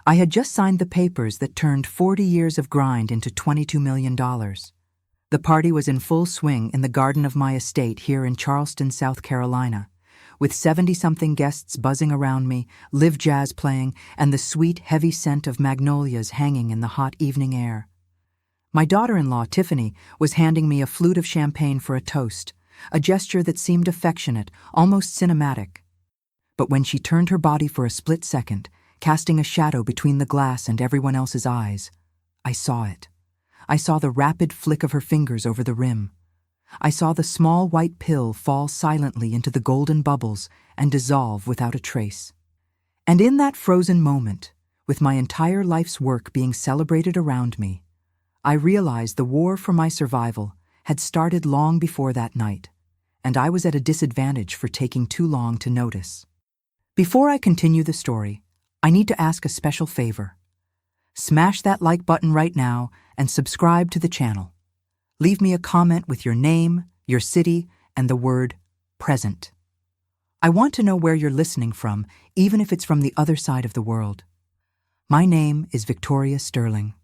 I had just signed the papers that turned 40 years of grind into $22 million. The party was in full swing in the garden of my estate here in Charleston, South Carolina, with 70-something guests buzzing around me, live jazz playing, and the sweet, heavy scent of magnolias hanging in the hot evening air. My daughter-in-law, Tiffany, was handing me a flute of champagne for a toast, a gesture that seemed affectionate, almost cinematic. But when she turned her body for a split second, casting a shadow between the glass and everyone else's eyes, I saw it. I saw the rapid flick of her fingers over the rim. I saw the small white pill fall silently into the golden bubbles and dissolve without a trace. And in that frozen moment, with my entire life's work being celebrated around me, I realized the war for my survival had started long before that night, and I was at a disadvantage for taking too long to notice. Before I continue the story, I need to ask a special favor. Smash that like button right now and subscribe to the channel. Leave me a comment with your name, your city, and the word present. I want to know where you're listening from, even if it's from the other side of the world. My name is Victoria Sterling.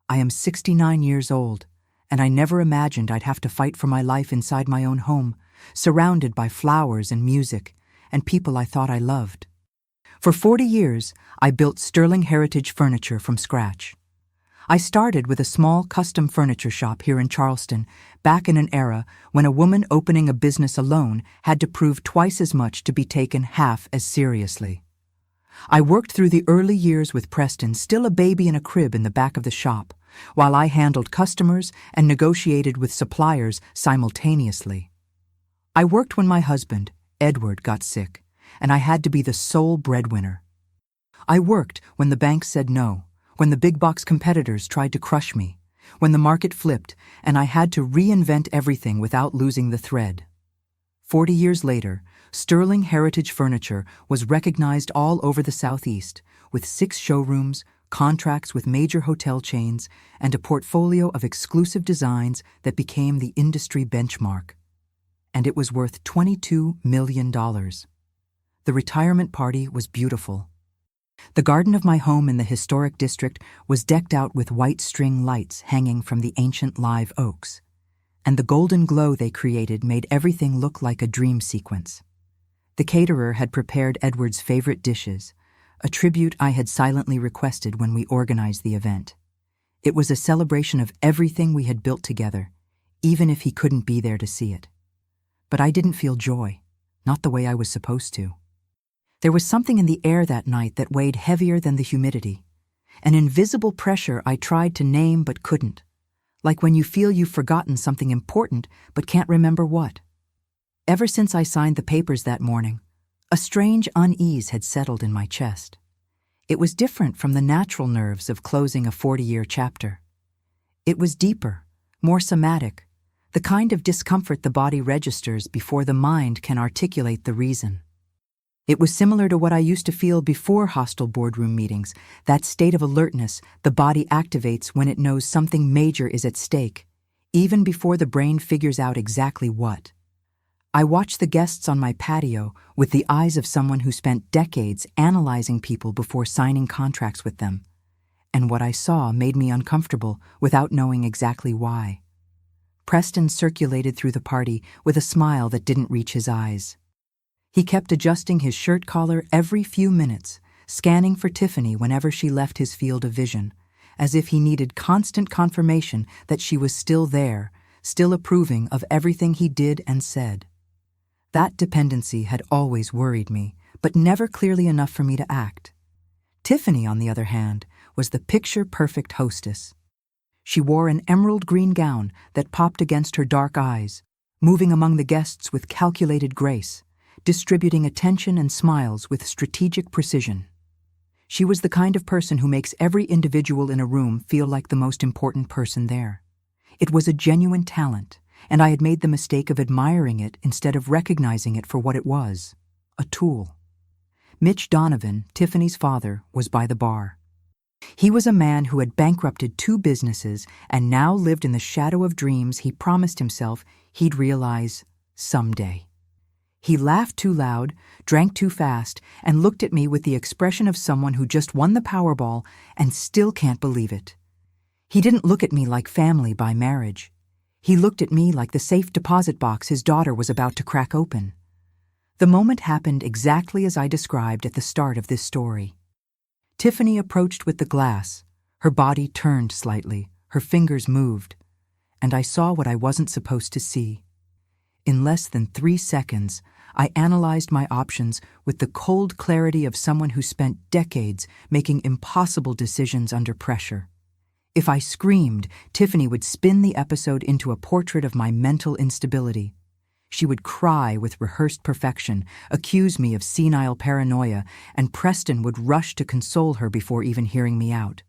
I am 69 years old, and I never imagined I'd have to fight for my life inside my own home, surrounded by flowers and music, and people I thought I loved. For 40 years, I built Sterling Heritage furniture from scratch. I started with a small custom furniture shop here in Charleston, back in an era when a woman opening a business alone had to prove twice as much to be taken half as seriously. I worked through the early years with Preston, still a baby in a crib in the back of the shop, while I handled customers and negotiated with suppliers simultaneously. I worked when my husband, Edward, got sick, and I had to be the sole breadwinner. I worked when the bank said no, when the big box competitors tried to crush me, when the market flipped and I had to reinvent everything without losing the thread. 40 years later, Sterling Heritage Furniture was recognized all over the Southeast, with 6 showrooms, contracts with major hotel chains, and a portfolio of exclusive designs that became the industry benchmark. And it was worth $22 million. The retirement party was beautiful. The garden of my home in the historic district was decked out with white string lights hanging from the ancient live oaks, and the golden glow they created made everything look like a dream sequence. The caterer had prepared Edward's favorite dishes, a tribute I had silently requested when we organized the event. It was a celebration of everything we had built together, even if he couldn't be there to see it. But I didn't feel joy, not the way I was supposed to. There was something in the air that night that weighed heavier than the humidity, an invisible pressure I tried to name but couldn't, like when you feel you've forgotten something important but can't remember what. Ever since I signed the papers that morning, a strange unease had settled in my chest. It was different from the natural nerves of closing a 40-year chapter. It was deeper, more somatic, the kind of discomfort the body registers before the mind can articulate the reason. It was similar to what I used to feel before hostile boardroom meetings, that state of alertness the body activates when it knows something major is at stake, even before the brain figures out exactly what. I watched the guests on my patio with the eyes of someone who spent decades analyzing people before signing contracts with them, and what I saw made me uncomfortable without knowing exactly why. Preston circulated through the party with a smile that didn't reach his eyes. He kept adjusting his shirt collar every few minutes, scanning for Tiffany whenever she left his field of vision, as if he needed constant confirmation that she was still there, still approving of everything he did and said. That dependency had always worried me, but never clearly enough for me to act. Tiffany, on the other hand, was the picture-perfect hostess. She wore an emerald green gown that popped against her dark eyes, moving among the guests with calculated grace, distributing attention and smiles with strategic precision. She was the kind of person who makes every individual in a room feel like the most important person there. It was a genuine talent, and I had made the mistake of admiring it instead of recognizing it for what it was, a tool. Mitch Donovan, Tiffany's father, was by the bar. He was a man who had bankrupted 2 businesses and now lived in the shadow of dreams he promised himself he'd realize someday. He laughed too loud, drank too fast, and looked at me with the expression of someone who just won the Powerball and still can't believe it. He didn't look at me like family by marriage. He looked at me like the safe deposit box his daughter was about to crack open. The moment happened exactly as I described at the start of this story. Tiffany approached with the glass. Her body turned slightly, her fingers moved, and I saw what I wasn't supposed to see. In less than 3 seconds, I analyzed my options with the cold clarity of someone who spent decades making impossible decisions under pressure. If I screamed, Tiffany would spin the episode into a portrait of my mental instability. She would cry with rehearsed perfection, accuse me of senile paranoia, and Preston would rush to console her before even hearing me out.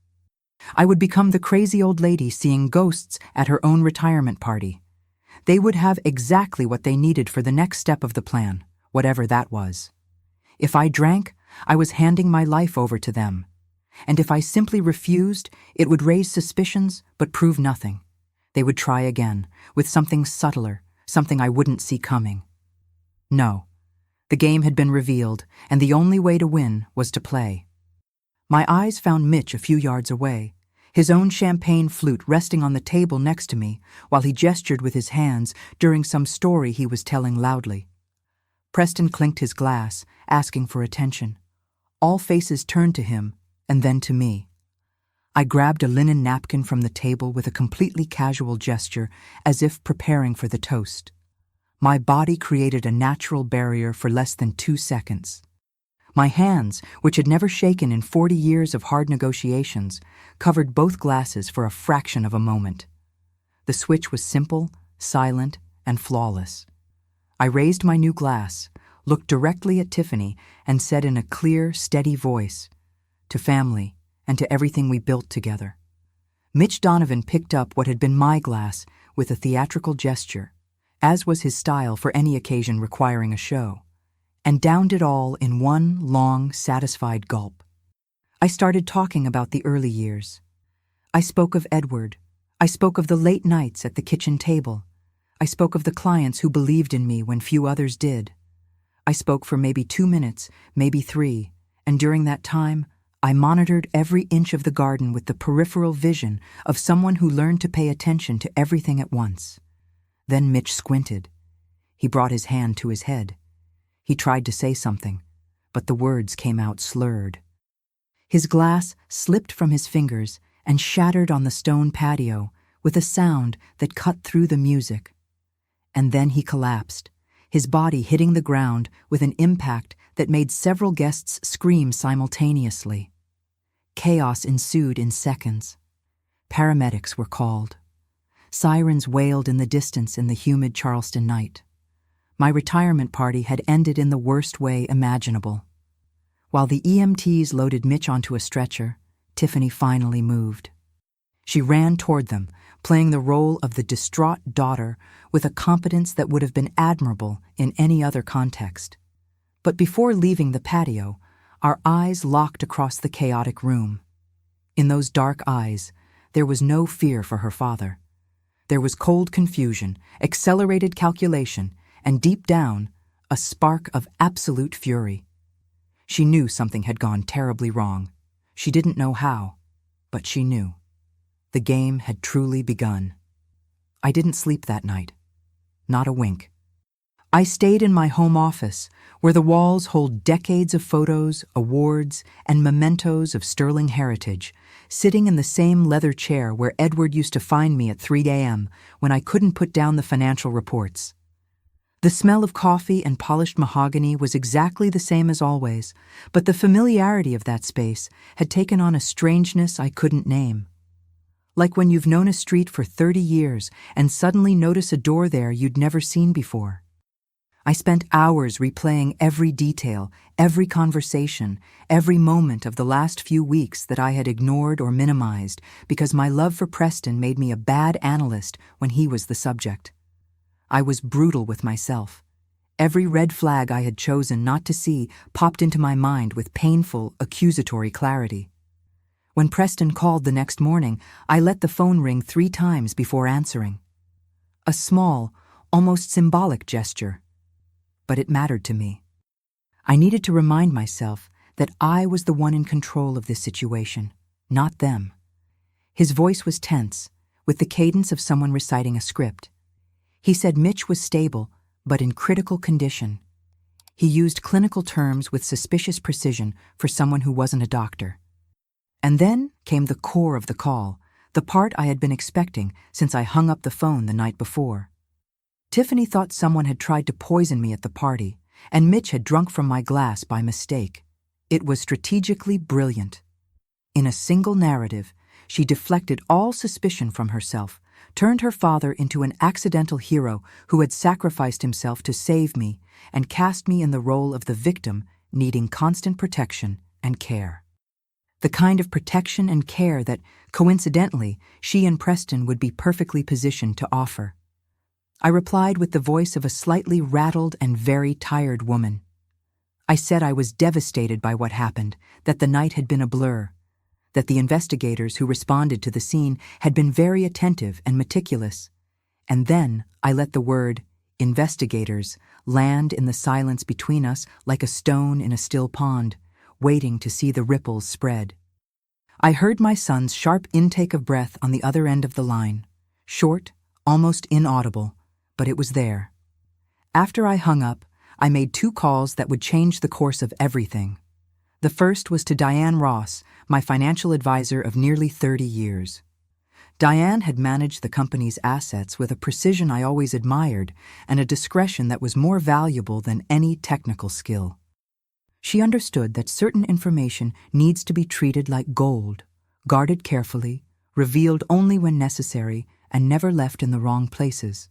I would become the crazy old lady seeing ghosts at her own retirement party. They would have exactly what they needed for the next step of the plan, whatever that was. If I drank, I was handing my life over to them. And if I simply refused, it would raise suspicions but prove nothing. They would try again, with something subtler, something I wouldn't see coming. No, the game had been revealed, and the only way to win was to play. My eyes found Mitch a few yards away, his own champagne flute resting on the table next to me while he gestured with his hands during some story he was telling loudly. Preston clinked his glass, asking for attention. All faces turned to him, and then to me. I grabbed a linen napkin from the table with a completely casual gesture, as if preparing for the toast. My body created a natural barrier for less than 2 seconds. My hands, which had never shaken in 40 years of hard negotiations, covered both glasses for a fraction of a moment. The switch was simple, silent, and flawless. I raised my new glass, looked directly at Tiffany, and said in a clear, steady voice, "To family, and to everything we built together." Mitch Donovan picked up what had been my glass with a theatrical gesture, as was his style for any occasion requiring a show, and downed it all in one long, satisfied gulp. I started talking about the early years. I spoke of Edward. I spoke of the late nights at the kitchen table. I spoke of the clients who believed in me when few others did. I spoke for maybe 2 minutes, maybe 3, and during that time, I monitored every inch of the garden with the peripheral vision of someone who learned to pay attention to everything at once. Then Mitch squinted. He brought his hand to his head. He tried to say something, but the words came out slurred. His glass slipped from his fingers and shattered on the stone patio with a sound that cut through the music. And then he collapsed, his body hitting the ground with an impact that made several guests scream simultaneously. Chaos ensued in seconds. Paramedics were called. Sirens wailed in the distance in the humid Charleston night. My retirement party had ended in the worst way imaginable. While the EMTs loaded Mitch onto a stretcher, Tiffany finally moved. She ran toward them, playing the role of the distraught daughter with a competence that would have been admirable in any other context. But before leaving the patio, our eyes locked across the chaotic room. In those dark eyes, there was no fear for her father. There was cold confusion, accelerated calculation, and deep down, a spark of absolute fury. She knew something had gone terribly wrong. She didn't know how, but she knew. The game had truly begun. I didn't sleep that night. Not a wink. I stayed in my home office, where the walls hold decades of photos, awards, and mementos of sterling heritage, sitting in the same leather chair where Edward used to find me at 3 a.m. when I couldn't put down the financial reports. The smell of coffee and polished mahogany was exactly the same as always, but the familiarity of that space had taken on a strangeness I couldn't name. Like when you've known a street for 30 years and suddenly notice a door there you'd never seen before. I spent hours replaying every detail, every conversation, every moment of the last few weeks that I had ignored or minimized because my love for Preston made me a bad analyst when he was the subject. I was brutal with myself. Every red flag I had chosen not to see popped into my mind with painful, accusatory clarity. When Preston called the next morning, I let the phone ring 3 times before answering. A small, almost symbolic gesture. but it mattered to me. I needed to remind myself that I was the one in control of this situation, not them. His voice was tense, with the cadence of someone reciting a script. He said Mitch was stable, but in critical condition. He used clinical terms with suspicious precision for someone who wasn't a doctor. And then came the core of the call, the part I had been expecting since I hung up the phone the night before. Tiffany thought someone had tried to poison me at the party, and Mitch had drunk from my glass by mistake. It was strategically brilliant. In a single narrative, she deflected all suspicion from herself, turned her father into an accidental hero who had sacrificed himself to save me, and cast me in the role of the victim needing constant protection and care. The kind of protection and care that, coincidentally, she and Preston would be perfectly positioned to offer. I replied with the voice of a slightly rattled and very tired woman. I said I was devastated by what happened, that the night had been a blur, that the investigators who responded to the scene had been very attentive and meticulous. And then I let the word, investigators, land in the silence between us like a stone in a still pond, waiting to see the ripples spread. I heard my son's sharp intake of breath on the other end of the line, short, almost inaudible, but it was there. After I hung up, I made 2 calls that would change the course of everything. The first was to Diane Ross, my financial advisor of nearly 30 years. Diane had managed the company's assets with a precision I always admired and a discretion that was more valuable than any technical skill. She understood that certain information needs to be treated like gold, guarded carefully, revealed only when necessary, and never left in the wrong places.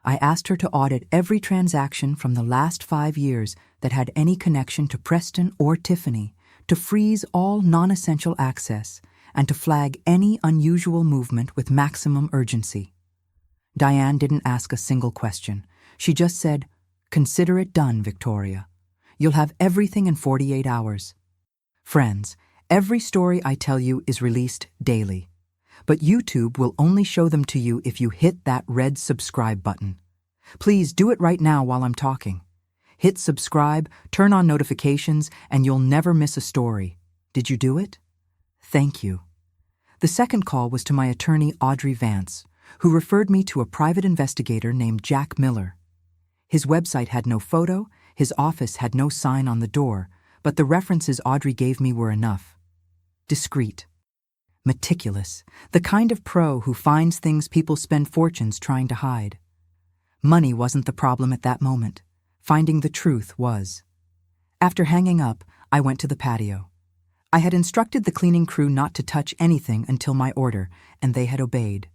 I asked her to audit every transaction from the last 5 years that had any connection to Preston or Tiffany, to freeze all non-essential access, and to flag any unusual movement with maximum urgency. Diane didn't ask a single question. She just said, "Consider it done, Victoria. You'll have everything in 48 hours. Friends, every story I tell you is released daily. But YouTube will only show them to you if you hit that red subscribe button. Please do it right now while I'm talking. Hit subscribe, turn on notifications, and you'll never miss a story. Did you do it? Thank you." The second call was to my attorney Audrey Vance, who referred me to a private investigator named Jack Miller. His website had no photo, his office had no sign on the door, but the references Audrey gave me were enough. Discreet. Meticulous, the kind of pro who finds things people spend fortunes trying to hide. Money wasn't the problem at that moment. Finding the truth was. After hanging up, I went to the patio. I had instructed the cleaning crew not to touch anything until my order, and they had obeyed.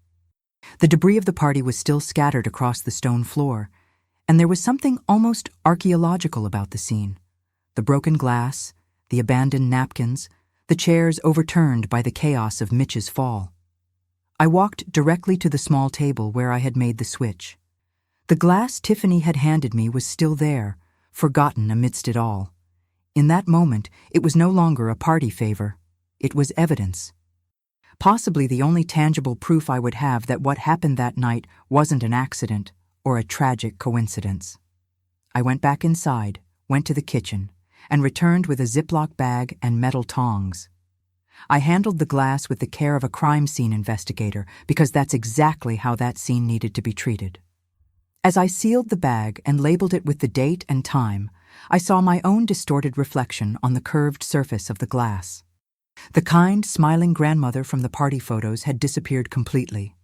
The debris of the party was still scattered across the stone floor, and there was something almost archaeological about the scene. The broken glass, the abandoned napkins, the chairs overturned by the chaos of Mitch's fall. I walked directly to the small table where I had made the switch. The glass Tiffany had handed me was still there, forgotten amidst it all. In that moment, it was no longer a party favor. It was evidence. Possibly the only tangible proof I would have that what happened that night wasn't an accident or a tragic coincidence. I went back inside, went to the kitchen, and returned with a Ziploc bag and metal tongs. I handled the glass with the care of a crime scene investigator because that's exactly how that scene needed to be treated. As I sealed the bag and labeled it with the date and time, I saw my own distorted reflection on the curved surface of the glass. The kind, smiling grandmother from the party photos had disappeared completely.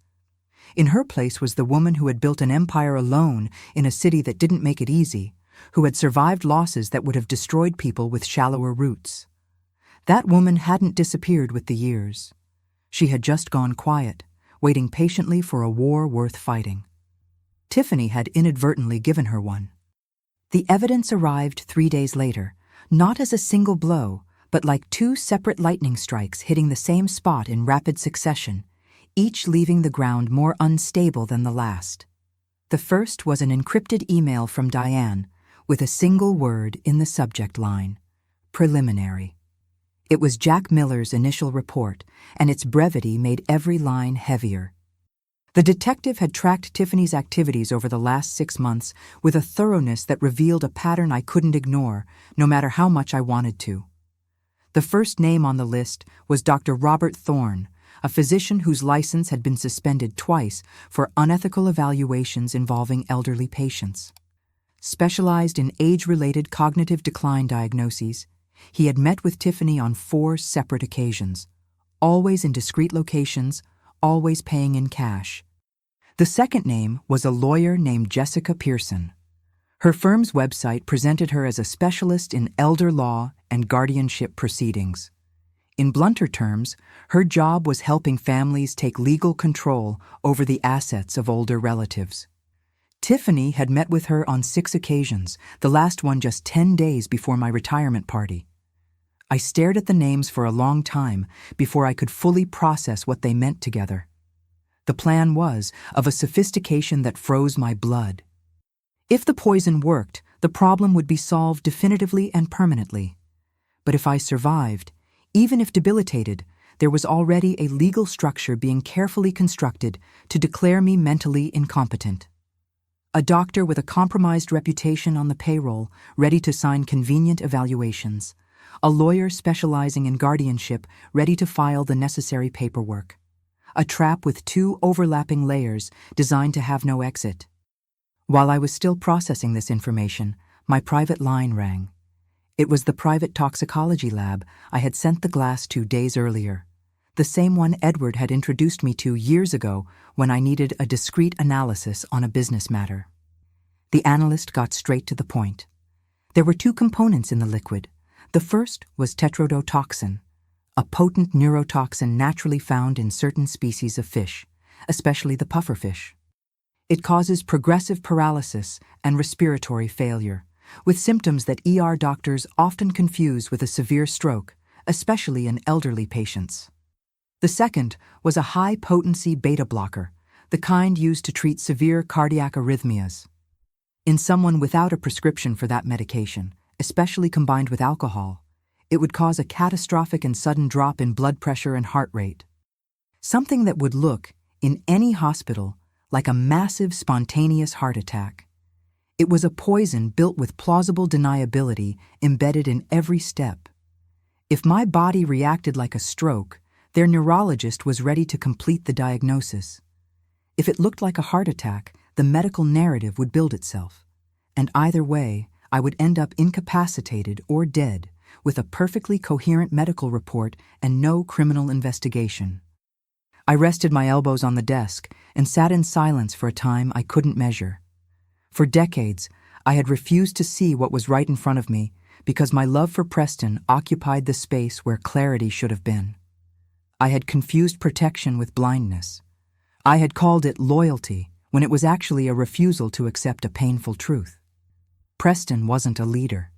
In her place was the woman who had built an empire alone in a city that didn't make it easy, who had survived losses that would have destroyed people with shallower roots. That woman hadn't disappeared with the years. She had just gone quiet, waiting patiently for a war worth fighting. Tiffany had inadvertently given her one. The evidence arrived 3 days later, not as a single blow, but like 2 separate lightning strikes hitting the same spot in rapid succession, each leaving the ground more unstable than the last. The first was an encrypted email from Diane, with a single word in the subject line: preliminary. It was Jack Miller's initial report, and its brevity made every line heavier. The detective had tracked Tiffany's activities over the last 6 months with a thoroughness that revealed a pattern I couldn't ignore, no matter how much I wanted to. The first name on the list was Dr. Robert Thorne, a physician whose license had been suspended twice for unethical evaluations involving elderly patients. Specialized in age-related cognitive decline diagnoses, he had met with Tiffany on 4 separate occasions, always in discreet locations, always paying in cash. The second name was a lawyer named Jessica Pearson. Her firm's website presented her as a specialist in elder law and guardianship proceedings. In blunter terms, her job was helping families take legal control over the assets of older relatives. Tiffany had met with her on 6 occasions, the last one just 10 days before my retirement party. I stared at the names for a long time before I could fully process what they meant together. The plan was of a sophistication that froze my blood. If the poison worked, the problem would be solved definitively and permanently. But if I survived, even if debilitated, there was already a legal structure being carefully constructed to declare me mentally incompetent. A doctor with a compromised reputation on the payroll, ready to sign convenient evaluations. A lawyer specializing in guardianship, ready to file the necessary paperwork. A trap with 2 overlapping layers designed to have no exit. While I was still processing this information, my private line rang. It was the private toxicology lab I had sent the glass to days earlier, the same one Edward had introduced me to years ago when I needed a discreet analysis on a business matter. The analyst got straight to the point. There were 2 components in the liquid. The first was tetrodotoxin, a potent neurotoxin naturally found in certain species of fish, especially the pufferfish. It causes progressive paralysis and respiratory failure, with symptoms that ER doctors often confuse with a severe stroke, especially in elderly patients. The second was a high-potency beta blocker, the kind used to treat severe cardiac arrhythmias. In someone without a prescription for that medication, especially combined with alcohol, it would cause a catastrophic and sudden drop in blood pressure and heart rate. Something that would look, in any hospital, like a massive spontaneous heart attack. It was a poison built with plausible deniability embedded in every step. If my body reacted like a stroke, their neurologist was ready to complete the diagnosis. If it looked like a heart attack, the medical narrative would build itself. And either way, I would end up incapacitated or dead, with a perfectly coherent medical report and no criminal investigation. I rested my elbows on the desk and sat in silence for a time I couldn't measure. For decades, I had refused to see what was right in front of me because my love for Preston occupied the space where clarity should have been. I had confused protection with blindness. I had called it loyalty when it was actually a refusal to accept a painful truth. Preston wasn't a leader.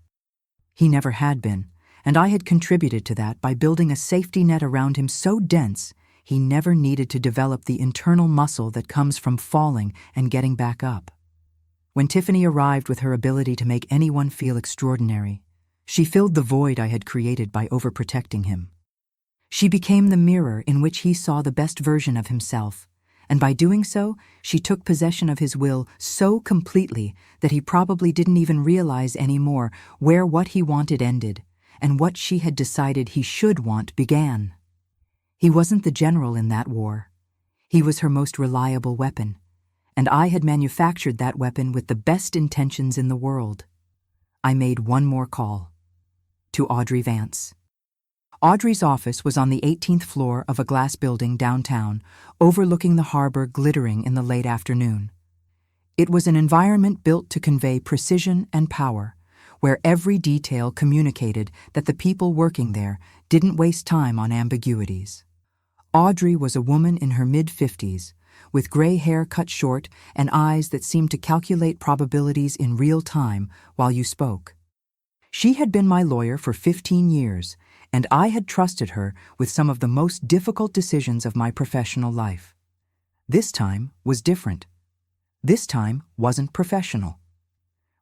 He never had been, and I had contributed to that by building a safety net around him so dense he never needed to develop the internal muscle that comes from falling and getting back up. When Tiffany arrived with her ability to make anyone feel extraordinary, she filled the void I had created by overprotecting him. She became the mirror in which he saw the best version of himself, and by doing so, she took possession of his will so completely that he probably didn't even realize anymore where what he wanted ended and what she had decided he should want began. He wasn't the general in that war. He was her most reliable weapon, and I had manufactured that weapon with the best intentions in the world. I made one more call. To Audrey Vance. Audrey's office was on the 18th floor of a glass building downtown, overlooking the harbor glittering in the late afternoon. It was an environment built to convey precision and power, where every detail communicated that the people working there didn't waste time on ambiguities. Audrey was a woman in her mid-50s, with gray hair cut short and eyes that seemed to calculate probabilities in real time while you spoke. She had been my lawyer for 15 years, and I had trusted her with some of the most difficult decisions of my professional life. This time was different. This time wasn't professional.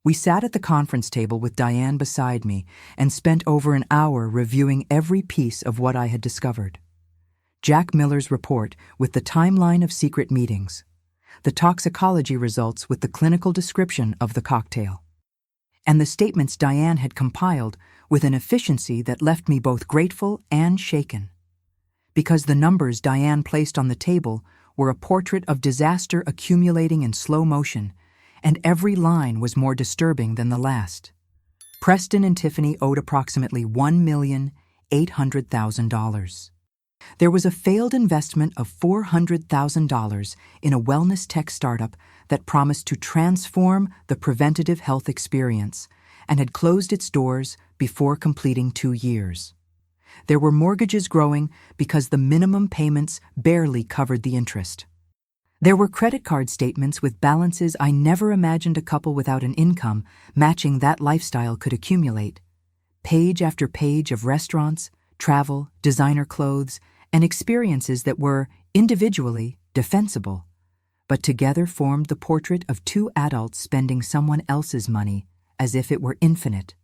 We sat at the conference table with Diane beside me and spent over an hour reviewing every piece of what I had discovered. Jack Miller's report with the timeline of secret meetings, the toxicology results with the clinical description of the cocktail, and the statements Diane had compiled with an efficiency that left me both grateful and shaken. Because the numbers Diane placed on the table were a portrait of disaster accumulating in slow motion, and every line was more disturbing than the last. Preston and Tiffany owed approximately $1,800,000. There was a failed investment of $400,000 in a wellness tech startup that promised to transform the preventative health experience and had closed its doors before completing 2 years. There were mortgages growing because the minimum payments barely covered the interest. There were credit card statements with balances I never imagined a couple without an income matching that lifestyle could accumulate. Page after page of restaurants, travel, designer clothes, and experiences that were, individually, defensible, but together formed the portrait of two adults spending someone else's money as if it were infinite.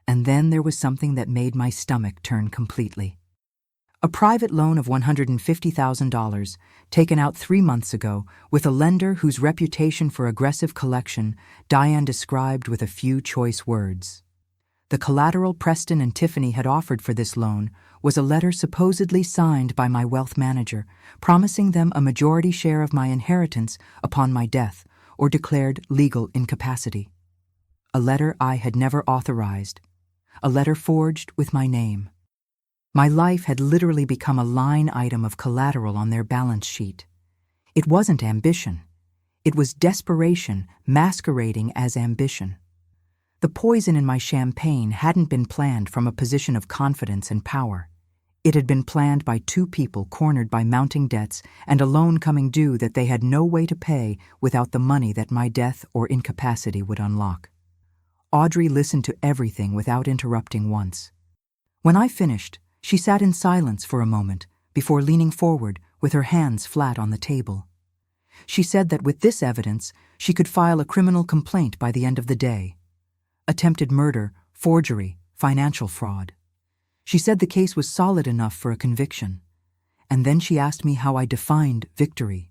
And then there was something that made my stomach turn completely. A private loan of $150,000, taken out 3 months ago, with a lender whose reputation for aggressive collection Diane described with a few choice words. The collateral Preston and Tiffany had offered for this loan was a letter supposedly signed by my wealth manager, promising them a majority share of my inheritance upon my death or declared legal incapacity. A letter I had never authorized, a letter forged with my name. My life had literally become a line item of collateral on their balance sheet. It wasn't ambition. It was desperation masquerading as ambition. The poison in my champagne hadn't been planned from a position of confidence and power. It had been planned by two people cornered by mounting debts and a loan coming due that they had no way to pay without the money that my death or incapacity would unlock. Audrey listened to everything without interrupting once. When I finished, she sat in silence for a moment before leaning forward with her hands flat on the table. She said that with this evidence, she could file a criminal complaint by the end of the day. Attempted murder, forgery, financial fraud. She said the case was solid enough for a conviction. And then she asked me how I defined victory.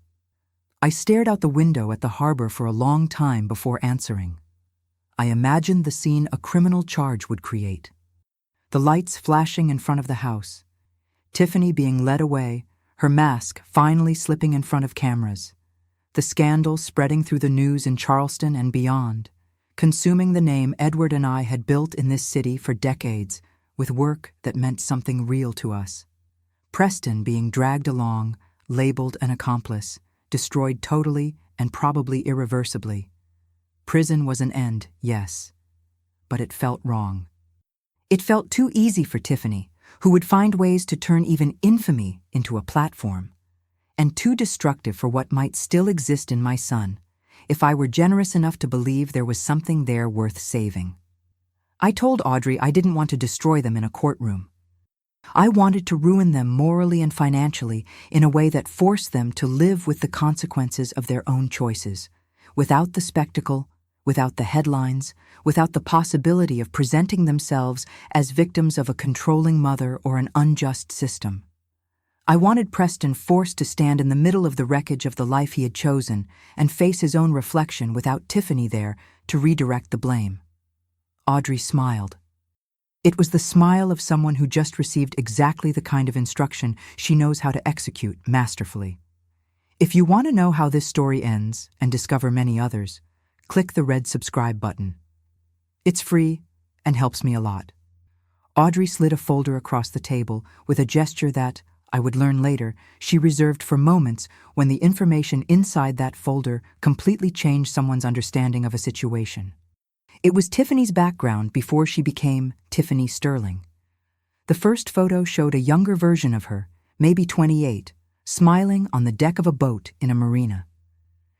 I stared out the window at the harbor for a long time before answering. I imagined the scene a criminal charge would create. The lights flashing in front of the house. Tiffany being led away, her mask finally slipping in front of cameras. The scandal spreading through the news in Charleston and beyond, consuming the name Edward and I had built in this city for decades with work that meant something real to us. Preston being dragged along, labeled an accomplice, destroyed totally and probably irreversibly. Prison was an end, yes, but it felt wrong. It felt too easy for Tiffany, who would find ways to turn even infamy into a platform, and too destructive for what might still exist in my son, if I were generous enough to believe there was something there worth saving. I told Audrey I didn't want to destroy them in a courtroom. I wanted to ruin them morally and financially in a way that forced them to live with the consequences of their own choices, without the spectacle, without the headlines, without the possibility of presenting themselves as victims of a controlling mother or an unjust system. I wanted Preston forced to stand in the middle of the wreckage of the life he had chosen and face his own reflection without Tiffany there to redirect the blame. Audrey smiled. It was the smile of someone who just received exactly the kind of instruction she knows how to execute masterfully. If you want to know how this story ends and discover many others, click the red subscribe button. It's free and helps me a lot. Audrey slid a folder across the table with a gesture that, I would learn later, she reserved for moments when the information inside that folder completely changed someone's understanding of a situation. It was Tiffany's background before she became Tiffany Sterling. The first photo showed a younger version of her, maybe 28, smiling on the deck of a boat in a marina.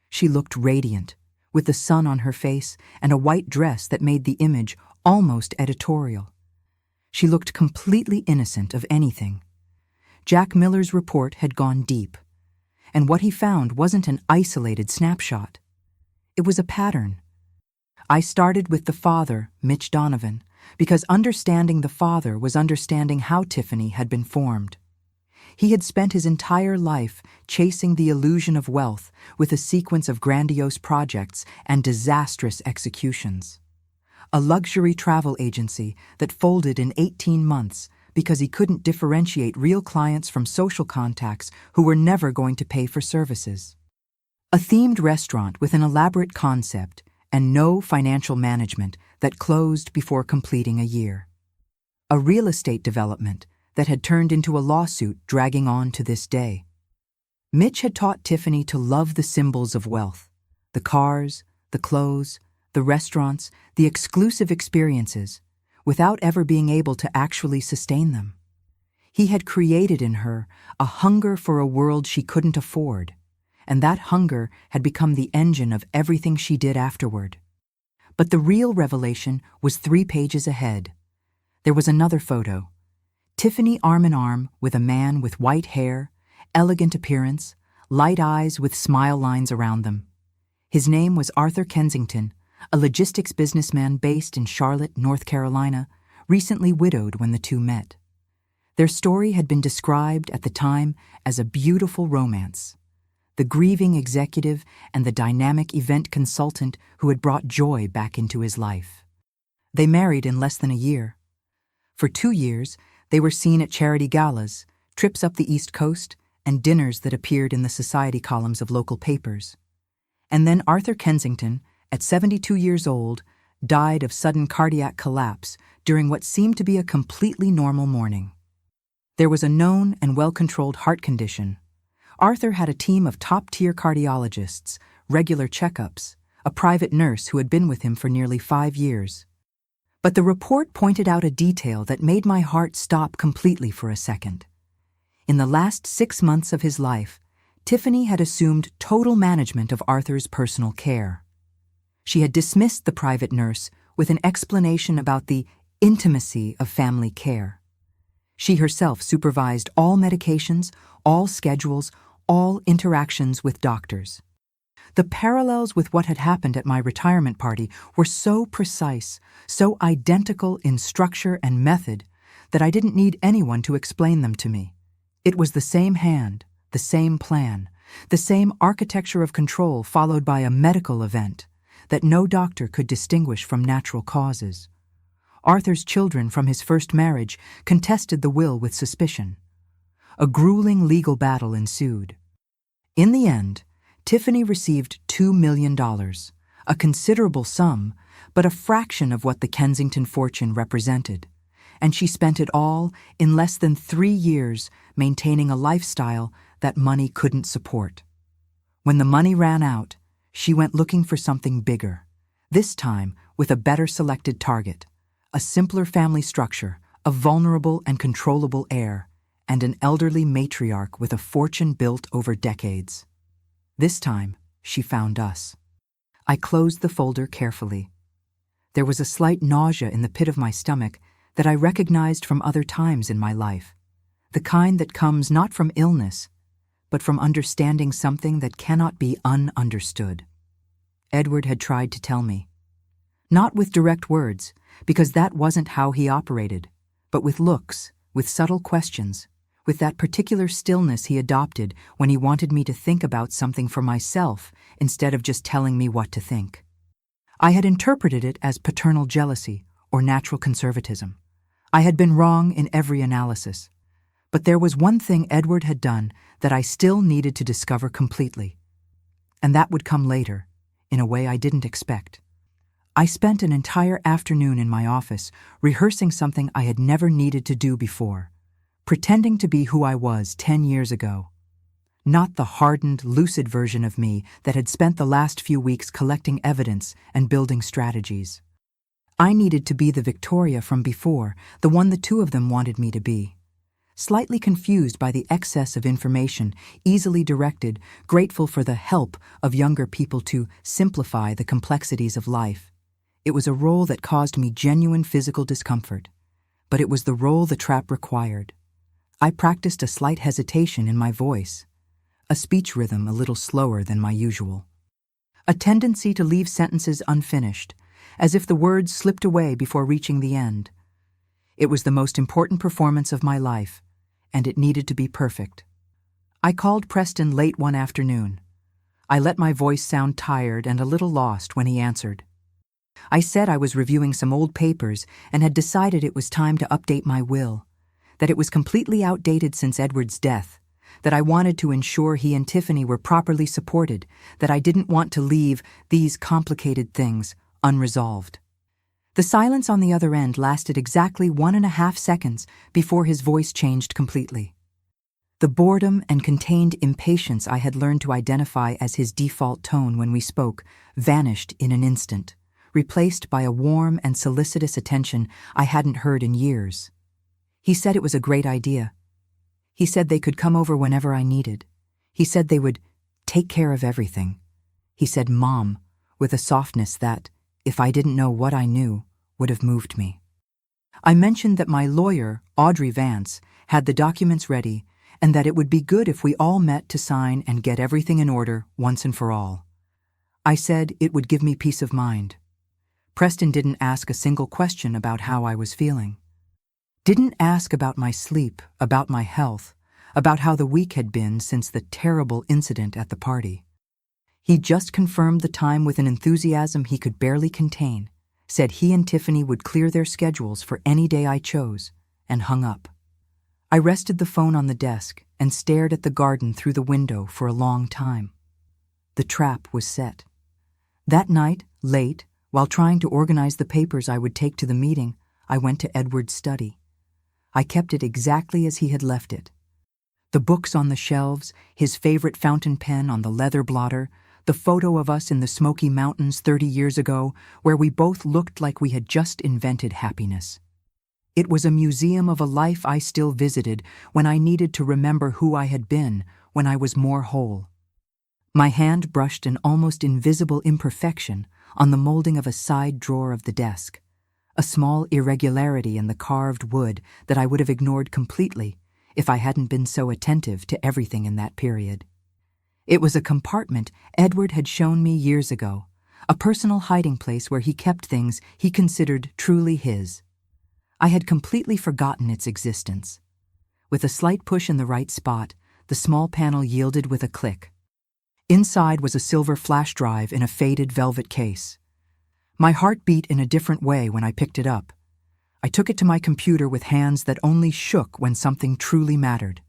She looked radiant, with the sun on her face and a white dress that made the image almost editorial. She looked completely innocent of anything. Jack Miller's report had gone deep, and what he found wasn't an isolated snapshot. It was a pattern. I started with the father, Mitch Donovan, because understanding the father was understanding how Tiffany had been formed. He had spent his entire life chasing the illusion of wealth with a sequence of grandiose projects and disastrous executions. A luxury travel agency that folded in 18 months because he couldn't differentiate real clients from social contacts who were never going to pay for services. A themed restaurant with an elaborate concept and no financial management that closed before completing a year. A real estate development that had turned into a lawsuit dragging on to this day. Mitch had taught Tiffany to love the symbols of wealth, the cars, the clothes, the restaurants, the exclusive experiences, without ever being able to actually sustain them. He had created in her a hunger for a world she couldn't afford, and that hunger had become the engine of everything she did afterward. But the real revelation was 3 pages ahead. There was another photo. Tiffany arm in arm with a man with white hair, elegant appearance, light eyes with smile lines around them. His name was Arthur Kensington, a logistics businessman based in Charlotte, North Carolina, recently widowed when the two met. Their story had been described at the time as a beautiful romance. The grieving executive and the dynamic event consultant who had brought joy back into his life. They married in less than a year. For 2 years, they were seen at charity galas, trips up the East Coast, and dinners that appeared in the society columns of local papers. And then Arthur Kensington, at 72 years old, died of sudden cardiac collapse during what seemed to be a completely normal morning. There was a known and well-controlled heart condition. Arthur had a team of top-tier cardiologists, regular checkups, a private nurse who had been with him for nearly 5 years. But the report pointed out a detail that made my heart stop completely for a second. In the last 6 months of his life, Tiffany had assumed total management of Arthur's personal care. She had dismissed the private nurse with an explanation about the intimacy of family care. She herself supervised all medications, all schedules, all interactions with doctors. The parallels with what had happened at my retirement party were so precise, so identical in structure and method, that I didn't need anyone to explain them to me. It was the same hand, the same plan, the same architecture of control followed by a medical event that no doctor could distinguish from natural causes. Arthur's children from his first marriage contested the will with suspicion. A grueling legal battle ensued. In the end, Tiffany received $2 million, a considerable sum, but a fraction of what the Kensington fortune represented, and she spent it all in less than 3 years maintaining a lifestyle that money couldn't support. When the money ran out, she went looking for something bigger, this time with a better selected target, a simpler family structure, a vulnerable and controllable heir, and an elderly matriarch with a fortune built over decades. This time, she found us. I closed the folder carefully. There was a slight nausea in the pit of my stomach that I recognized from other times in my life, the kind that comes not from illness, but from understanding something that cannot be ununderstood. Edward had tried to tell me. Not with direct words, because that wasn't how he operated, but with looks, with subtle questions, with that particular stillness he adopted when he wanted me to think about something for myself instead of just telling me what to think. I had interpreted it as paternal jealousy or natural conservatism. I had been wrong in every analysis. But there was one thing Edward had done that I still needed to discover completely. And that would come later, in a way I didn't expect. I spent an entire afternoon in my office rehearsing something I had never needed to do before, pretending to be who I was 10 years ago. Not the hardened, lucid version of me that had spent the last few weeks collecting evidence and building strategies. I needed to be the Victoria from before, the one the two of them wanted me to be. Slightly confused by the excess of information, easily directed, grateful for the help of younger people to simplify the complexities of life. It was a role that caused me genuine physical discomfort, but it was the role the trap required. I practiced a slight hesitation in my voice, a speech rhythm a little slower than my usual, a tendency to leave sentences unfinished, as if the words slipped away before reaching the end. It was the most important performance of my life, and it needed to be perfect. I called Preston late one afternoon. I let my voice sound tired and a little lost when he answered. I said I was reviewing some old papers and had decided it was time to update my will, that it was completely outdated since Edward's death, that I wanted to ensure he and Tiffany were properly supported, that I didn't want to leave these complicated things unresolved. The silence on the other end lasted exactly 1.5 seconds before his voice changed completely. The boredom and contained impatience I had learned to identify as his default tone when we spoke vanished in an instant, replaced by a warm and solicitous attention I hadn't heard in years. He said it was a great idea. He said they could come over whenever I needed. He said they would take care of everything. He said Mom, with a softness that, if I didn't know what I knew, would have moved me. I mentioned that my lawyer, Audrey Vance, had the documents ready and that it would be good if we all met to sign and get everything in order once and for all. I said it would give me peace of mind. Preston didn't ask a single question about how I was feeling. Didn't ask about my sleep, about my health, about how the week had been since the terrible incident at the party. He just confirmed the time with an enthusiasm he could barely contain, said he and Tiffany would clear their schedules for any day I chose, and hung up. I rested the phone on the desk and stared at the garden through the window for a long time. The trap was set. That night, late, while trying to organize the papers I would take to the meeting, I went to Edward's study. I kept it exactly as he had left it. The books on the shelves, his favorite fountain pen on the leather blotter, the photo of us in the Smoky Mountains 30 years ago, where we both looked like we had just invented happiness. It was a museum of a life I still visited when I needed to remember who I had been when I was more whole. My hand brushed an almost invisible imperfection on the molding of a side drawer of the desk, a small irregularity in the carved wood that I would have ignored completely if I hadn't been so attentive to everything in that period. It was a compartment Edward had shown me years ago, a personal hiding place where he kept things he considered truly his. I had completely forgotten its existence. With a slight push in the right spot, the small panel yielded with a click. Inside was a silver flash drive in a faded velvet case. My heart beat in a different way when I picked it up. I took it to my computer with hands that only shook when something truly mattered.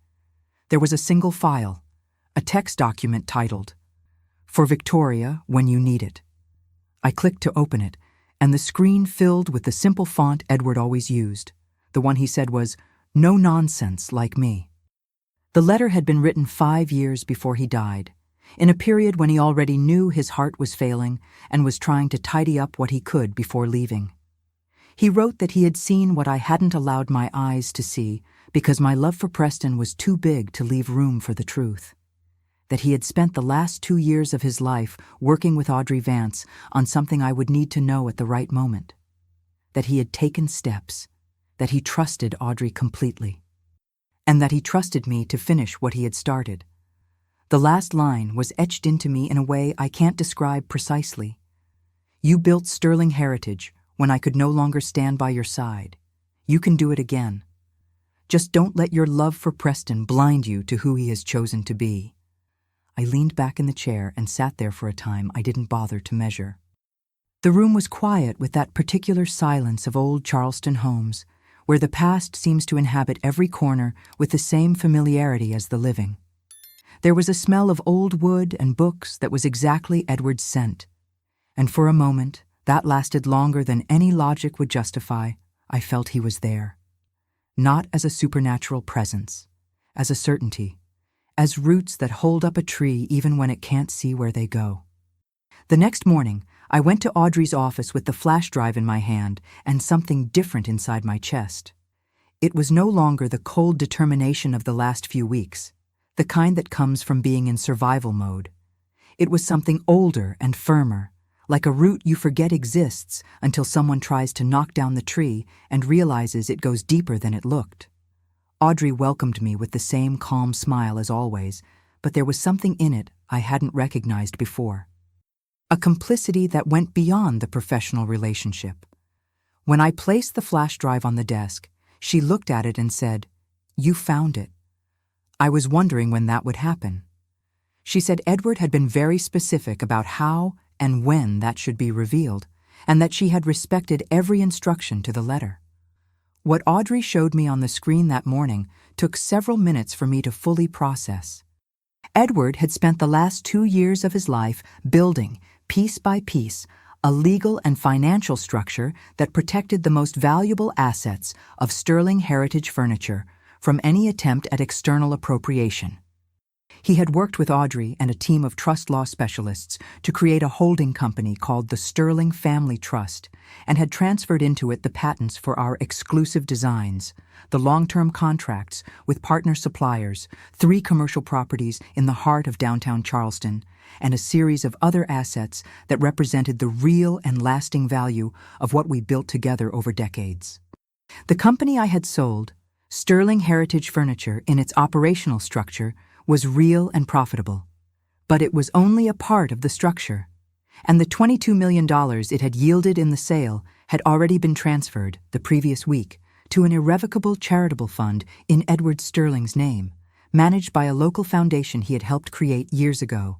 There was a single file, a text document titled, "For Victoria When You Need It." I clicked to open it, and the screen filled with the simple font Edward always used. The one he said was, "No nonsense like me." The letter had been written 5 years before he died, in a period when he already knew his heart was failing and was trying to tidy up what he could before leaving. He wrote that he had seen what I hadn't allowed my eyes to see because my love for Preston was too big to leave room for the truth. That he had spent the last 2 years of his life working with Audrey Vance on something I would need to know at the right moment. That he had taken steps, that he trusted Audrey completely, and that he trusted me to finish what he had started. The last line was etched into me in a way I can't describe precisely. You built sterling heritage when I could no longer stand by your side. You can do it again. Just don't let your love for Preston blind you to who he has chosen to be. I leaned back in the chair and sat there for a time I didn't bother to measure. The room was quiet with that particular silence of old Charleston homes, where the past seems to inhabit every corner with the same familiarity as the living. There was a smell of old wood and books that was exactly Edward's scent, and for a moment, that lasted longer than any logic would justify, I felt he was there. Not as a supernatural presence, as a certainty, as roots that hold up a tree even when it can't see where they go. The next morning, I went to Audrey's office with the flash drive in my hand and something different inside my chest. It was no longer the cold determination of the last few weeks, the kind that comes from being in survival mode. It was something older and firmer, like a root you forget exists until someone tries to knock down the tree and realizes it goes deeper than it looked. Audrey welcomed me with the same calm smile as always, but there was something in it I hadn't recognized before. A complicity that went beyond the professional relationship. When I placed the flash drive on the desk, she looked at it and said, "You found it. I was wondering when that would happen. She said Edward had been very specific about how and when that should be revealed, and that she had respected every instruction to the letter. What Audrey showed me on the screen that morning took several minutes for me to fully process. Edward had spent the last 2 years of his life building, piece by piece, a legal and financial structure that protected the most valuable assets of Sterling Heritage Furniture from any attempt at external appropriation. He had worked with Audrey and a team of trust law specialists to create a holding company called the Sterling Family Trust, and had transferred into it the patents for our exclusive designs, the long-term contracts with partner suppliers, 3 commercial properties in the heart of downtown Charleston, and a series of other assets that represented the real and lasting value of what we built together over decades. The company I had sold, Sterling Heritage Furniture in its operational structure, was real and profitable. But it was only a part of the structure, and the $22 million it had yielded in the sale had already been transferred the previous week to an irrevocable charitable fund in Edward Sterling's name, managed by a local foundation he had helped create years ago.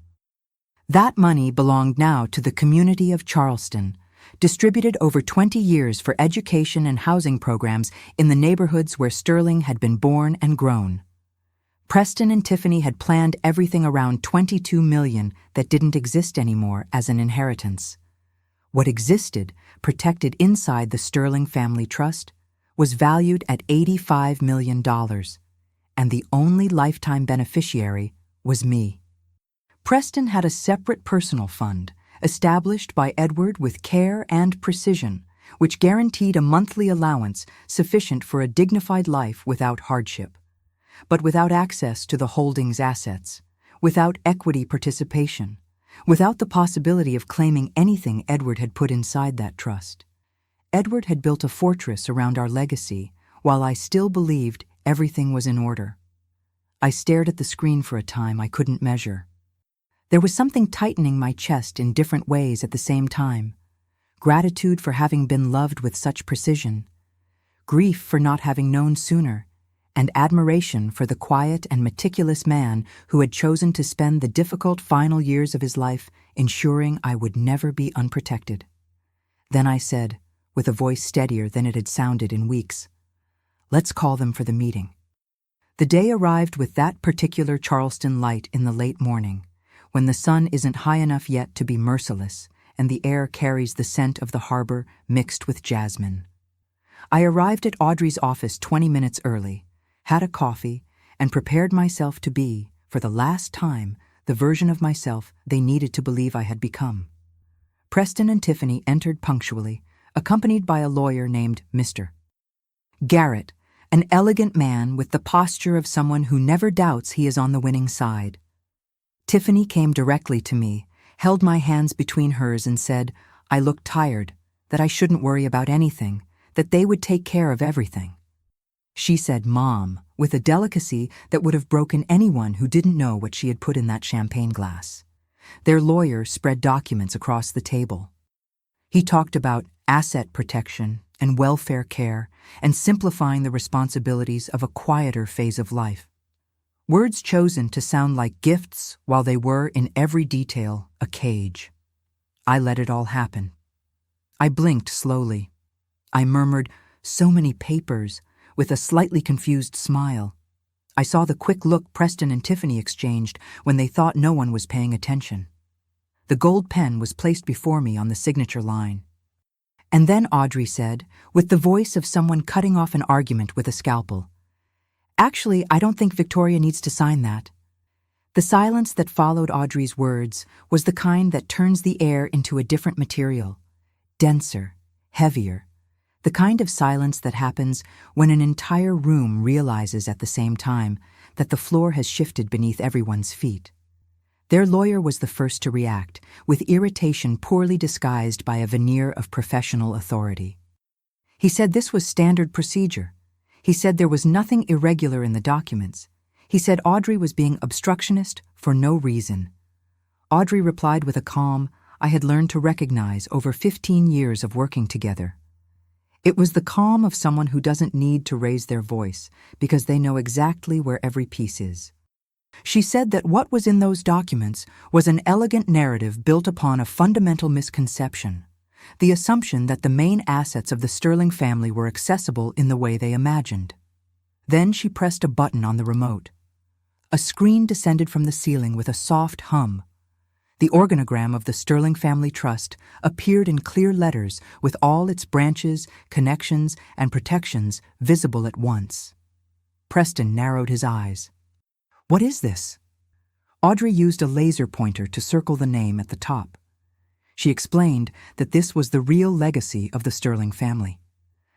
That money belonged now to the community of Charleston, distributed over 20 years for education and housing programs in the neighborhoods where Sterling had been born and grown. Preston and Tiffany had planned everything around $22 million that didn't exist anymore as an inheritance. What existed, protected inside the Sterling Family Trust, was valued at $85 million, and the only lifetime beneficiary was me. Preston had a separate personal fund, established by Edward with care and precision, which guaranteed a monthly allowance sufficient for a dignified life without hardship. But without access to the holding's assets, without equity participation, without the possibility of claiming anything Edward had put inside that trust. Edward had built a fortress around our legacy, while I still believed everything was in order. I stared at the screen for a time I couldn't measure. There was something tightening my chest in different ways at the same time. Gratitude for having been loved with such precision, grief for not having known sooner, and admiration for the quiet and meticulous man who had chosen to spend the difficult final years of his life ensuring I would never be unprotected. Then I said, with a voice steadier than it had sounded in weeks, "Let's call them for the meeting." The day arrived with that particular Charleston light in the late morning, when the sun isn't high enough yet to be merciless and the air carries the scent of the harbor mixed with jasmine. I arrived at Audrey's office 20 minutes early, had a coffee, and prepared myself to be, for the last time, the version of myself they needed to believe I had become. Preston and Tiffany entered punctually, accompanied by a lawyer named Mr. Garrett, an elegant man with the posture of someone who never doubts he is on the winning side. Tiffany came directly to me, held my hands between hers and said I looked tired, that I shouldn't worry about anything, that they would take care of everything. She said "Mom," with a delicacy that would have broken anyone who didn't know what she had put in that champagne glass. Their lawyer spread documents across the table. He talked about asset protection and welfare care and simplifying the responsibilities of a quieter phase of life. Words chosen to sound like gifts while they were, in every detail, a cage. I let it all happen. I blinked slowly. I murmured, "So many papers," with a slightly confused smile. I saw the quick look Preston and Tiffany exchanged when they thought no one was paying attention. The gold pen was placed before me on the signature line. And then Audrey said, with the voice of someone cutting off an argument with a scalpel, "Actually, I don't think Victoria needs to sign that." The silence that followed Audrey's words was the kind that turns the air into a different material, denser, heavier, the kind of silence that happens when an entire room realizes at the same time that the floor has shifted beneath everyone's feet. Their lawyer was the first to react, with irritation poorly disguised by a veneer of professional authority. He said this was standard procedure. He said there was nothing irregular in the documents. He said Audrey was being obstructionist for no reason. Audrey replied with a calm I had learned to recognize over 15 years of working together. It was the calm of someone who doesn't need to raise their voice because they know exactly where every piece is. She said that what was in those documents was an elegant narrative built upon a fundamental misconception, the assumption that the main assets of the Sterling family were accessible in the way they imagined. Then she pressed a button on the remote. A screen descended from the ceiling with a soft hum. The organogram of the Sterling Family Trust appeared in clear letters with all its branches, connections, and protections visible at once. Preston narrowed his eyes. "What is this?" Audrey used a laser pointer to circle the name at the top. She explained that this was the real legacy of the Sterling family,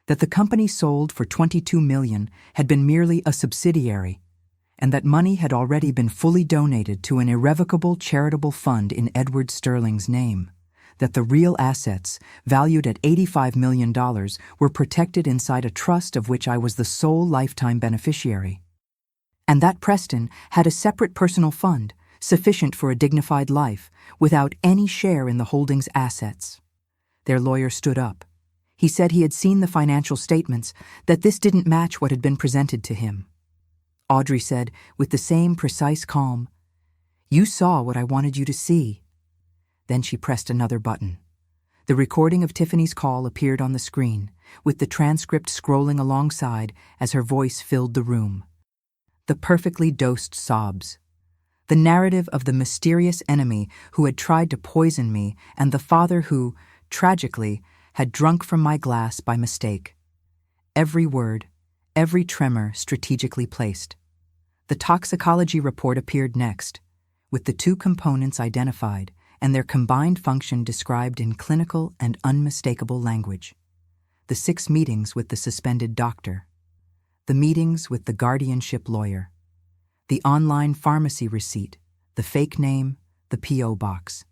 that the company sold for $22 million had been merely a subsidiary, and that money had already been fully donated to an irrevocable charitable fund in Edward Sterling's name, that the real assets, valued at $85 million, were protected inside a trust of which I was the sole lifetime beneficiary, and that Preston had a separate personal fund, sufficient for a dignified life, without any share in the holding's assets. Their lawyer stood up. He said he had seen the financial statements, that this didn't match what had been presented to him. Audrey said, with the same precise calm, "You saw what I wanted you to see." Then she pressed another button. The recording of Tiffany's call appeared on the screen, with the transcript scrolling alongside as her voice filled the room. The perfectly dosed sobs. The narrative of the mysterious enemy who had tried to poison me and the father who, tragically, had drunk from my glass by mistake. Every word, every tremor strategically placed. The toxicology report appeared next, with the two components identified and their combined function described in clinical and unmistakable language. The 6 meetings with the suspended doctor. The meetings with the guardianship lawyer. The online pharmacy receipt, the fake name, the P.O. box.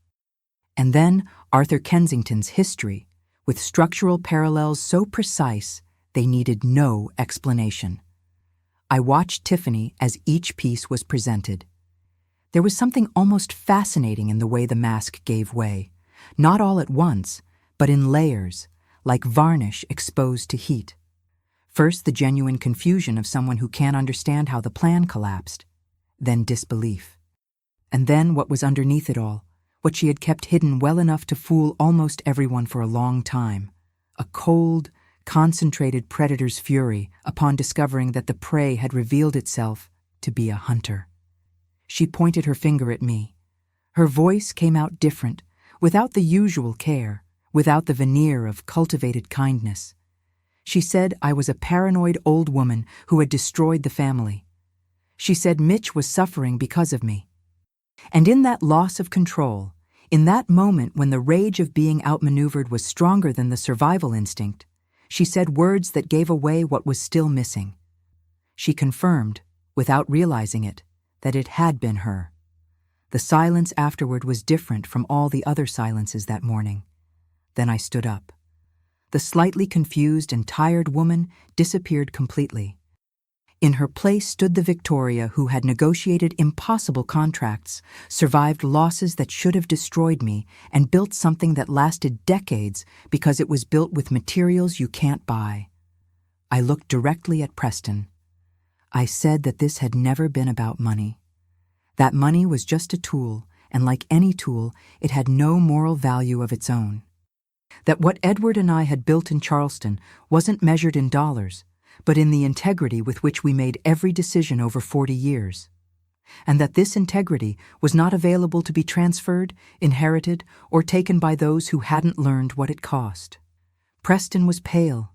And then Arthur Kensington's history, with structural parallels so precise they needed no explanation. I watched Tiffany as each piece was presented. There was something almost fascinating in the way the mask gave way, not all at once, but in layers, like varnish exposed to heat. First, the genuine confusion of someone who can't understand how the plan collapsed, then disbelief. And then what was underneath it all, what she had kept hidden well enough to fool almost everyone for a long time, a cold, concentrated predator's fury upon discovering that the prey had revealed itself to be a hunter. She pointed her finger at me. Her voice came out different, without the usual care, without the veneer of cultivated kindness. She said I was a paranoid old woman who had destroyed the family. She said Mitch was suffering because of me. And in that loss of control, in that moment when the rage of being outmaneuvered was stronger than the survival instinct, she said words that gave away what was still missing. She confirmed, without realizing it, that it had been her. The silence afterward was different from all the other silences that morning. Then I stood up. The slightly confused and tired woman disappeared completely. In her place stood the Victoria who had negotiated impossible contracts, survived losses that should have destroyed me, and built something that lasted decades because it was built with materials you can't buy. I looked directly at Preston. I said that this had never been about money. That money was just a tool, and like any tool, it had no moral value of its own. That what Edward and I had built in Charleston wasn't measured in dollars, but in the integrity with which we made every decision over 40 years. And that this integrity was not available to be transferred, inherited, or taken by those who hadn't learned what it cost. Preston was pale,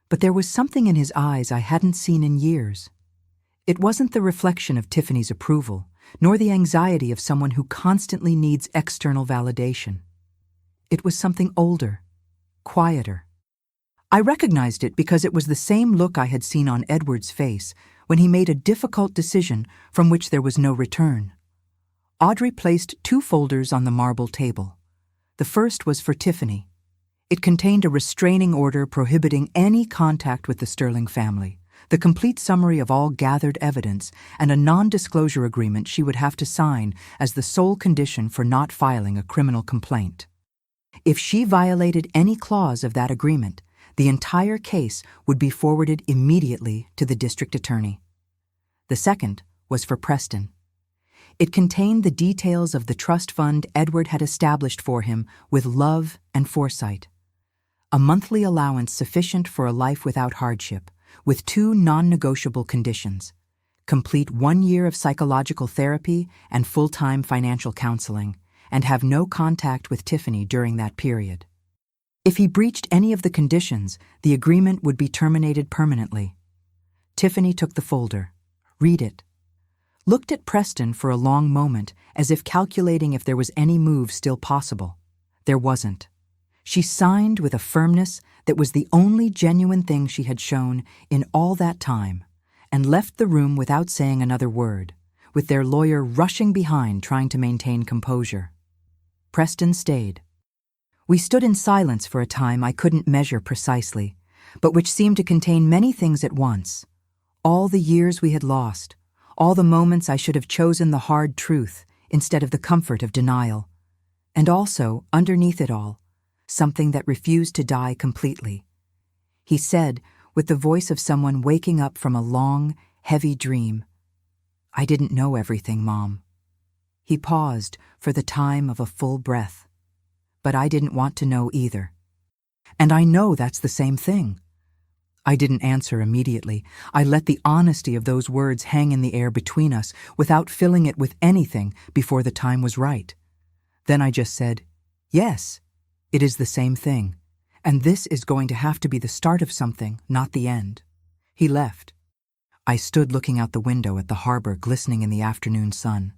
but there was something in his eyes I hadn't seen in years. It wasn't the reflection of Tiffany's approval, nor the anxiety of someone who constantly needs external validation. It was something older, quieter. I recognized it because it was the same look I had seen on Edward's face when he made a difficult decision from which there was no return. Audrey placed 2 folders on the marble table. The first was for Tiffany. It contained a restraining order prohibiting any contact with the Sterling family, the complete summary of all gathered evidence, and a non-disclosure agreement she would have to sign as the sole condition for not filing a criminal complaint. If she violated any clause of that agreement, The entire case would be forwarded immediately to the district attorney. The second was for Preston. It contained the details of the trust fund Edward had established for him with love and foresight. A monthly allowance sufficient for a life without hardship, with 2 non-negotiable conditions: complete 1 year of psychological therapy and full-time financial counseling, and have no contact with Tiffany during that period. If he breached any of the conditions, the agreement would be terminated permanently. Tiffany took the folder, read it, looked at Preston for a long moment as if calculating if there was any move still possible. There wasn't. She signed with a firmness that was the only genuine thing she had shown in all that time, and left the room without saying another word, with their lawyer rushing behind trying to maintain composure. Preston stayed. We stood in silence for a time I couldn't measure precisely, but which seemed to contain many things at once. All the years we had lost, all the moments I should have chosen the hard truth instead of the comfort of denial, and also, underneath it all, something that refused to die completely. He said, with the voice of someone waking up from a long, heavy dream, "I didn't know everything, Mom." He paused for the time of a full breath. But I didn't want to know either. And I know that's the same thing. I didn't answer immediately. I let the honesty of those words hang in the air between us without filling it with anything before the time was right. Then I just said, "Yes, it is the same thing, and this is going to have to be the start of something, not the end." He left. I stood looking out the window at the harbor glistening in the afternoon sun.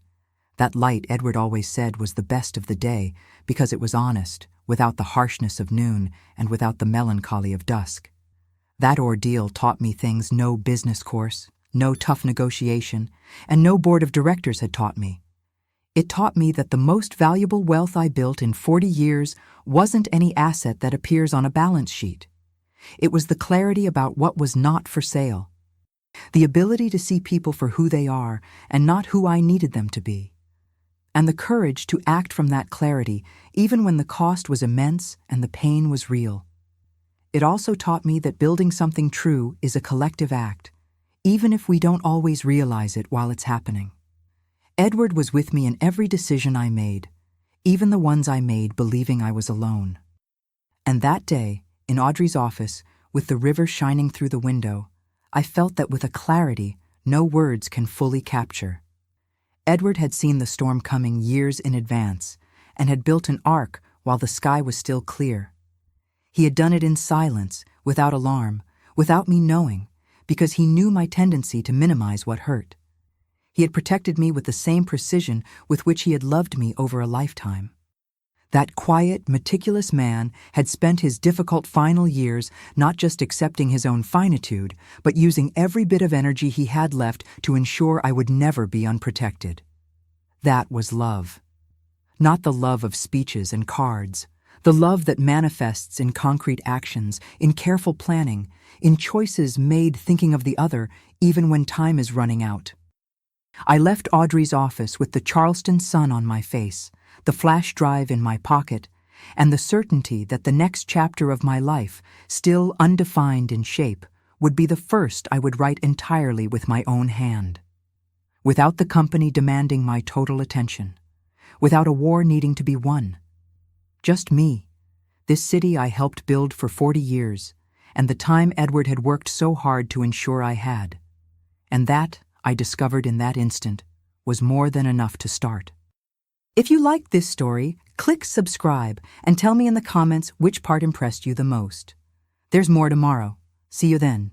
That light Edward always said was the best of the day because it was honest, without the harshness of noon and without the melancholy of dusk. That ordeal taught me things no business course, no tough negotiation, and no board of directors had taught me. It taught me that the most valuable wealth I built in 40 years wasn't any asset that appears on a balance sheet. It was the clarity about what was not for sale. The ability to see people for who they are and not who I needed them to be. And the courage to act from that clarity even when the cost was immense and the pain was real. It also taught me that building something true is a collective act, even if we don't always realize it while it's happening. Edward was with me in every decision I made, even the ones I made believing I was alone. And that day, in Audrey's office, with the river shining through the window, I felt that with a clarity no words can fully capture. Edward had seen the storm coming years in advance and had built an ark while the sky was still clear. He had done it in silence, without alarm, without me knowing, because he knew my tendency to minimize what hurt. He had protected me with the same precision with which he had loved me over a lifetime. That quiet, meticulous man had spent his difficult final years not just accepting his own finitude, but using every bit of energy he had left to ensure I would never be unprotected. That was love. Not the love of speeches and cards, the love that manifests in concrete actions, in careful planning, in choices made thinking of the other even when time is running out. I left Audrey's office with the Charleston sun on my face, the flash drive in my pocket, and the certainty that the next chapter of my life, still undefined in shape, would be the first I would write entirely with my own hand. Without the company demanding my total attention, without a war needing to be won. Just me, this city I helped build for 40 years, and the time Edward had worked so hard to ensure I had. And that, I discovered in that instant, was more than enough to start. If you liked this story, click subscribe and tell me in the comments which part impressed you the most. There's more tomorrow. See you then.